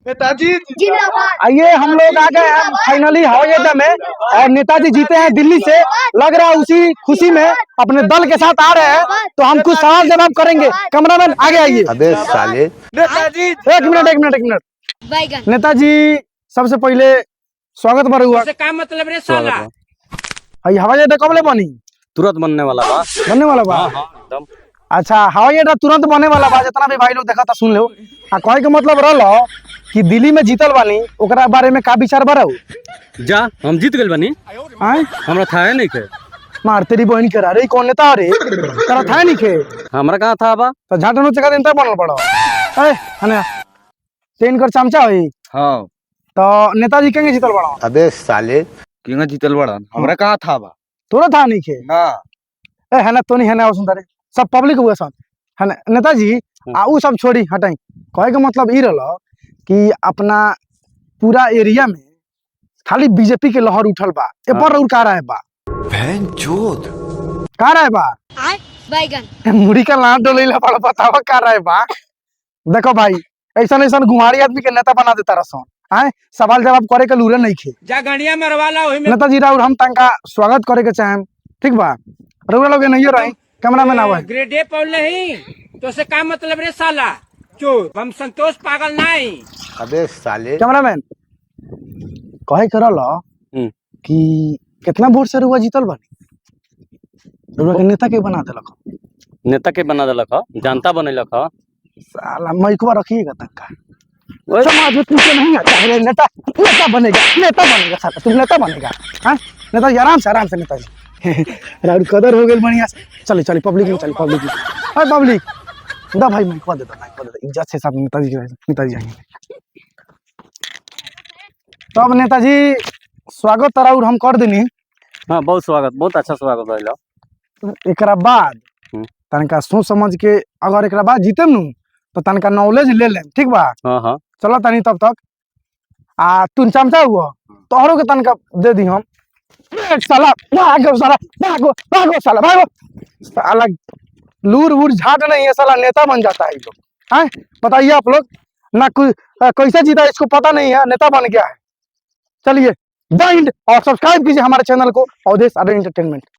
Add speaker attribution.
Speaker 1: नेताजी
Speaker 2: आइए हम लोग आ गए हैं फाइनली हवाई अड्डा में और नेताजी जीते हैं दिल्ली से। लग रहा है उसी खुशी में अपने दल के साथ आ रहे हैं, तो हम कुछ सवाल जवाब करेंगे। कैमरामैन आगे आइए।
Speaker 3: अबे साले
Speaker 1: नेताजी
Speaker 2: एक मिनट। नेताजी सबसे पहले स्वागत बार हुआ।
Speaker 4: क्या मतलब रे साला?
Speaker 2: हवाई अड्डा कब ले बनी?
Speaker 3: तुरंत बनने वाला बा।
Speaker 2: बनने वाला बा?
Speaker 3: एकदम।
Speaker 2: अच्छा, हवाई अड्डा तुरंत बनने वाला बा। जितना भी भाई लोग देखा था सुन लो। कहे के मतलब रहा कि दिल्ली में जीतल बानी, ओकरा बारे में का विचार बरौ?
Speaker 3: जा हम जीत गए बनी। हमरा था नहीं के
Speaker 2: मार तेरी बहन करा रे। कौन नेता रे? तेरा था नहीं के?
Speaker 3: हमरा कहाँ था बा?
Speaker 2: तो झाटनो चका देनता बनल पड़ो। ए हने तेन कर चमचा होई।
Speaker 3: हां
Speaker 2: तो नेताजी केंगे जीतल बड़ो?
Speaker 3: अबे साले किंगा जीतल बड़ा हमरा कहाँ था बा?
Speaker 2: तोरा था नहीं के?
Speaker 3: ना
Speaker 2: ए हने तो नहीं हने सुन रे सब पब्लिक हुए सब हने। नेताजी आ उ सब छोड़ी हटाई। कहे के मतलब ई रहलो कि अपना पूरा एरिया में खाली बीजेपी के लहर उठल बा। ए पर और का रहा है बा?
Speaker 3: बहन चोद
Speaker 2: का रहा है बा?
Speaker 5: बैगन
Speaker 2: मुड़ी का लाट डोलेला पड़ बतावा का रहा है बा? देखो भाई, ऐसा ऐसा गुमारी आदमी के नेता बना देता रसो। आए सवाल जवाब करे के लूरे नहीं खे।
Speaker 4: जा गंडिया मरवाला ओहि में।
Speaker 2: नेताजी राउर हम तंका स्वागत करे के चाहेम, ठीक बा? रउरा लोग नहीं रही, कैमरामैन आवे।
Speaker 4: ग्रेड ए पढ़ नहीं तो से का मतलब रे साला? चोर हम संतोष पागल नहीं।
Speaker 3: अबे साले
Speaker 2: कैमरामैन कहे करल कि कितना वोट से रुआ जीतल बानी? रुआ के नेता के बना देलक?
Speaker 3: नेता के बना देलक ह, जनता बनैलक ह।
Speaker 2: साला माइकवा रखिएगा तंका। समाज में तुमसे नहीं आता है। नेता नेता बनेगा साला। तुम नेता बनेगा? हाँ नेताजी आराम से नेताजी राउर कदर हो गई बढ़िया से। चले पब्लिक में, चले पब्लिक में। अरे पब्लिक दा भाई माइकवा दे दो इज्जत से सब नेताजी आएंगे। तो अब नेताजी स्वागत तराउर हम कर देनी।
Speaker 3: हाँ बहुत स्वागत, बहुत अच्छा स्वागत भइल।
Speaker 2: एकरा बाद तनका सोच समझ के अगर एकरा बाद जीतेम नु तो तनका नॉलेज ले लेम, ठीक बा?
Speaker 3: हाँ हाँ
Speaker 2: चलो तनी तब तक आ तुम चमचा हुआ तोहरो के तनका दे दी हम। साला भागो साला भागो साला लूर वूर झाट नहीं है साला, नेता बन जाता है ये लोग। हैं बताइए आप लोग ना कैसे जीता इसको पता नहीं है, नेता बन गया है। चलिए जय हिंद और सब्सक्राइब कीजिए हमारे चैनल को अवधेश एंटरटेनमेंट।